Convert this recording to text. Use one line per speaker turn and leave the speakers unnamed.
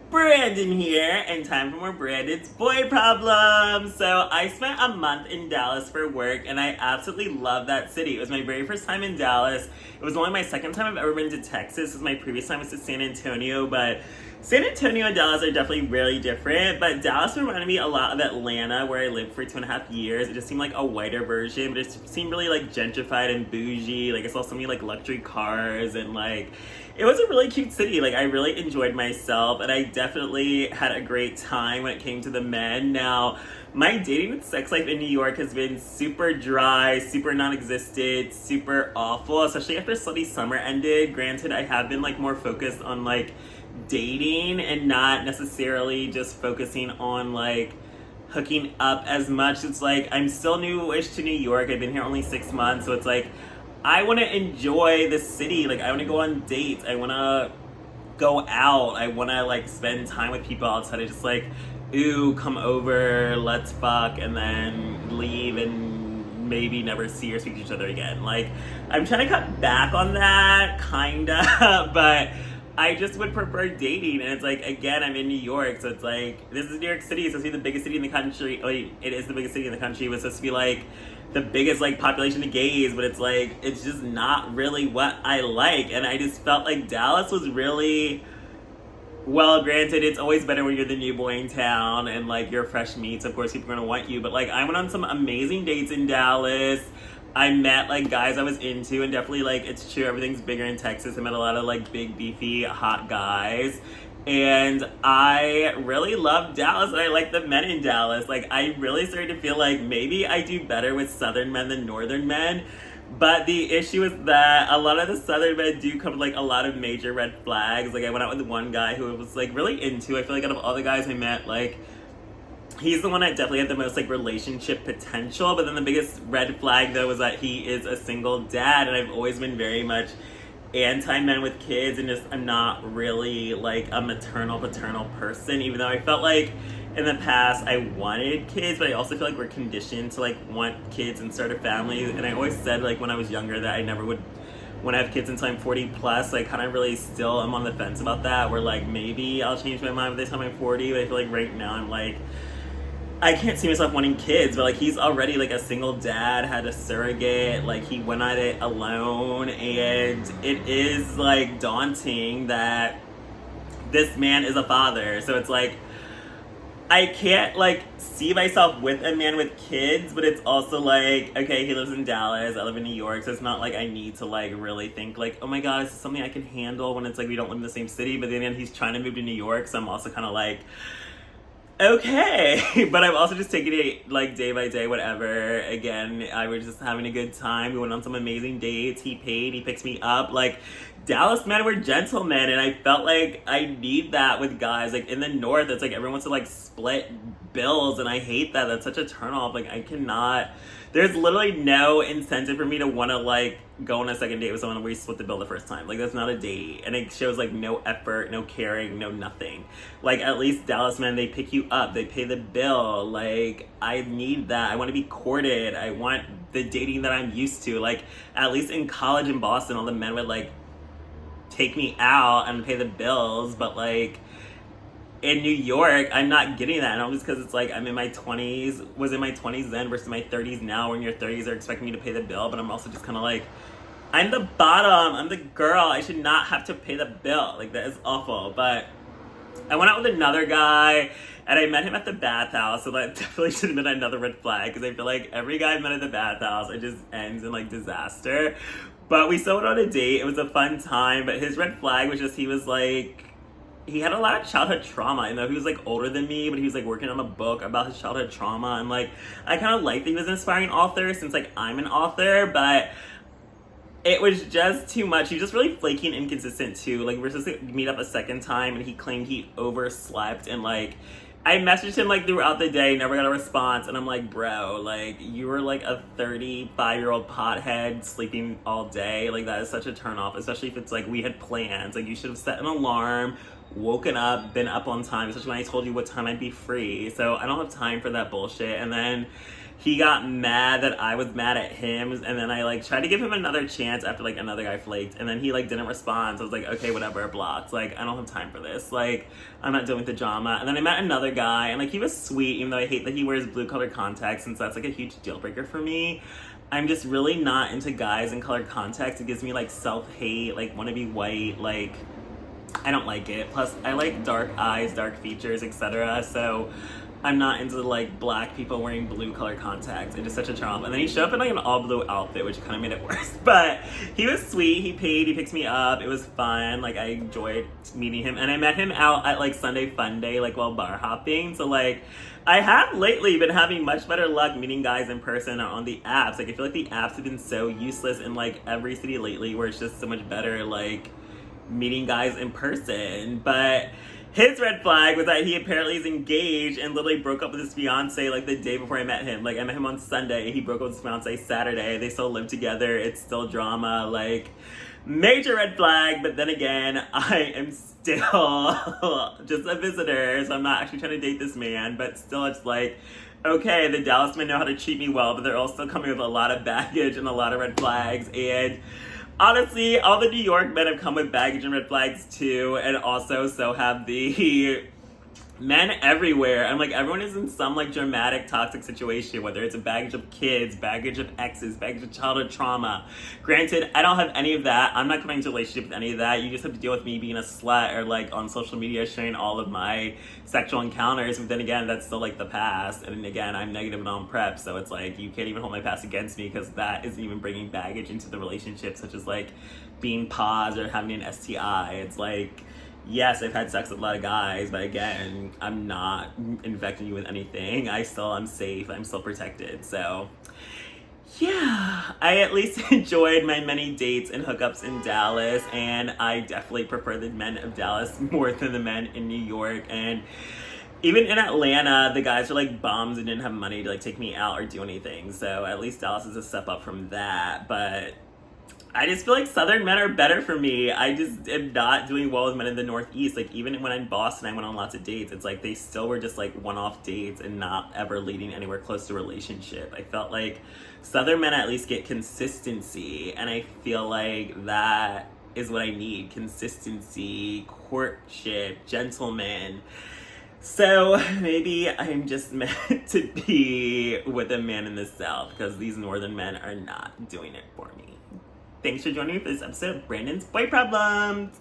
Branden here, and time for more Branden's boy problems. So I spent a month in Dallas for work, and I absolutely love that city. It was my very first time in Dallas. It was only my second time I've ever been to Texas, because my previous time was to San Antonio, but San Antonio and Dallas are definitely really different, but Dallas reminded me a lot of Atlanta, where I lived for 2.5 years. It just seemed like a whiter version, but it seemed really like gentrified and bougie. Like I saw so many like luxury cars, and like it was a really cute city. Like I really enjoyed myself, and I definitely had a great time when it came to the men. Now, my dating and sex life in New York has been super dry, super non-existent, super awful, especially after Slutty Summer ended. Granted, I have been like more focused on like dating and not necessarily just focusing on like hooking up as much. It's like I'm still newish to New York. I've been here only 6 months, so it's like I want to enjoy the city. Like I want to go on dates. I want to go out. I want to like spend time with people outside of just like, ooh, come over, let's fuck, and then leave and maybe never see or speak to each other again. Like I'm trying to cut back on that, kinda, but I just would prefer dating. And it's like, again, I'm in New York, so it's like, this is New York City. It's supposed to be the biggest city in the country. Wait, it is the biggest city in the country. It was supposed to be like the biggest like population of gays, but it's like, it's just not really what I like. And I just felt like Dallas was really, well, granted, it's always better when you're the new boy in town and like you're fresh meats. Of course, people are gonna want you. But like, I went on some amazing dates in Dallas. I met like guys I was into, and definitely like it's true, everything's bigger in Texas. I met a lot of like big, beefy, hot guys. And I really love Dallas, and I like the men in Dallas. Like I really started to feel like maybe I do better with Southern men than Northern men. But the issue is that a lot of the Southern men do come with like a lot of major red flags. Like I went out with one guy who I was like really into. I feel like out of all the guys I met, like he's the one that definitely had the most like relationship potential. But then the biggest red flag though was that he is a single dad, and I've always been very much anti-men with kids, and just I'm not really like a maternal paternal person, even though I felt like in the past I wanted kids, but I also feel like we're conditioned to like want kids and start a family. And I always said like when I was younger that I never would want to have kids until I'm 40 plus. Like kind of really still I'm on the fence about that, where like maybe I'll change my mind by the time I'm 40, but I feel like right now I'm like, I can't see myself wanting kids. But like he's already like a single dad, had a surrogate, like he went at it alone, and it is like daunting that this man is a father. So it's like I can't like see myself with a man with kids, but it's also like, okay, he lives in Dallas, I live in New York, so it's not like I need to like really think like, oh my god, is this something I can handle, when it's like we don't live in the same city. But then he's trying to move to New York, so I'm also kind of like, okay. But I'm also just taking it like day by day, whatever. Again, I was just having a good time. We went on some amazing dates. He paid, he picks me up. Like Dallas men were gentlemen, and I felt like I need that with guys. Like in the north, it's like everyone wants to like split bills, and I hate that. That's such a turnoff. Like I cannot, there's literally no incentive for me to want to like go on a second date with someone where you split the bill the first time. Like that's not a date, and it shows like no effort, no caring, no nothing. Like at least Dallas men, they pick you up, they pay the bill. Like I need that. I want to be courted. I want the dating that I'm used to. Like at least in college in Boston, all the men would like take me out and pay the bills. But like in New York, I'm not getting that. And all just because it's like I'm in my 20s, was in my 20s then versus my 30s now, when your 30s are expecting me to pay the bill. But I'm also just kind of like, I'm the bottom, I'm the girl, I should not have to pay the bill. Like that is awful. But I went out with another guy, and I met him at the bathhouse, so that definitely should have been another red flag, because I feel like every guy I met at the bathhouse, it just ends in like disaster. But we still went on a date. It was a fun time. But his red flag was just, he was like, he had a lot of childhood trauma. I know he was like older than me, but he was like working on a book about his childhood trauma. And like, I kind of like that he was an aspiring author, since like I'm an author, but it was just too much. He was just really flaky and inconsistent too. Like we were supposed to meet up a second time, and he claimed he overslept, and like I messaged him like throughout the day, never got a response, and I'm like, bro, like you were like a 35-year-old pothead sleeping all day. Like that is such a turnoff, especially if it's like we had plans. Like you should have set an alarm, woken up, been up on time, especially when I told you what time I'd be free. So I don't have time for that bullshit. And then he got mad that I was mad at him, and then I like tried to give him another chance after like another guy flaked, and then he like didn't respond. So I was like, okay, whatever, blocked. Like, I don't have time for this. Like, I'm not dealing with the drama. And then I met another guy, and like he was sweet, even though I hate that he wears blue colored contacts, and so that's like a huge deal breaker for me. I'm just really not into guys in colored contacts. It gives me like self hate, like want to be white, like I don't like it. Plus, I like dark eyes, dark features, etc. So I'm not into like black people wearing blue color contacts. It's just such a trauma. And then he showed up in like an all blue outfit, which kind of made it worse. But he was sweet. He paid. He picked me up. It was fun. Like I enjoyed meeting him. And I met him out at like Sunday Fun Day, like while bar hopping. So like I have lately been having much better luck meeting guys in person or on the apps. Like I feel like the apps have been so useless in like every city lately, where it's just so much better like meeting guys in person. But his red flag was that he apparently is engaged and literally broke up with his fiance like the day before I met him. Like I met him on Sunday, he broke up with his fiance Saturday. They still live together. It's still drama. Like major red flag. But then again, I am still just a visitor, so I'm not actually trying to date this man. But still, it's like, okay, the Dallas men know how to treat me well, but they're also coming with a lot of baggage and a lot of red flags. And honestly, all the New York men have come with baggage and red flags too, and also so have the men everywhere. I'm like, everyone is in some like dramatic toxic situation, whether it's a baggage of kids, baggage of exes, baggage of childhood trauma. Granted, I don't have any of that. I'm not coming into a relationship with any of that. You just have to deal with me being a slut or like on social media sharing all of my sexual encounters. But then again, that's still like the past. And again, I'm negative and on prep, so it's like you can't even hold my past against me because that isn't even bringing baggage into the relationship, such as like being paused or having an STI. It's like, yes, I've had sex with a lot of guys, but again, I'm not infecting you with anything. I'm safe. I'm still protected. So, yeah, I at least enjoyed my many dates and hookups in Dallas, and I definitely prefer the men of Dallas more than the men in New York. And even in Atlanta, the guys are like bums and didn't have money to like take me out or do anything. So at least Dallas is a step up from that. But I just feel like Southern men are better for me. I just am not doing well with men in the Northeast. Like, even when I'm in Boston, I went on lots of dates. It's like they still were just like one-off dates and not ever leading anywhere close to a relationship. I felt like Southern men at least get consistency, and I feel like that is what I need. Consistency, courtship, gentlemen. So maybe I'm just meant to be with a man in the South because these Northern men are not doing it for me. Thanks for joining me for this episode of Branden's Boy Problems.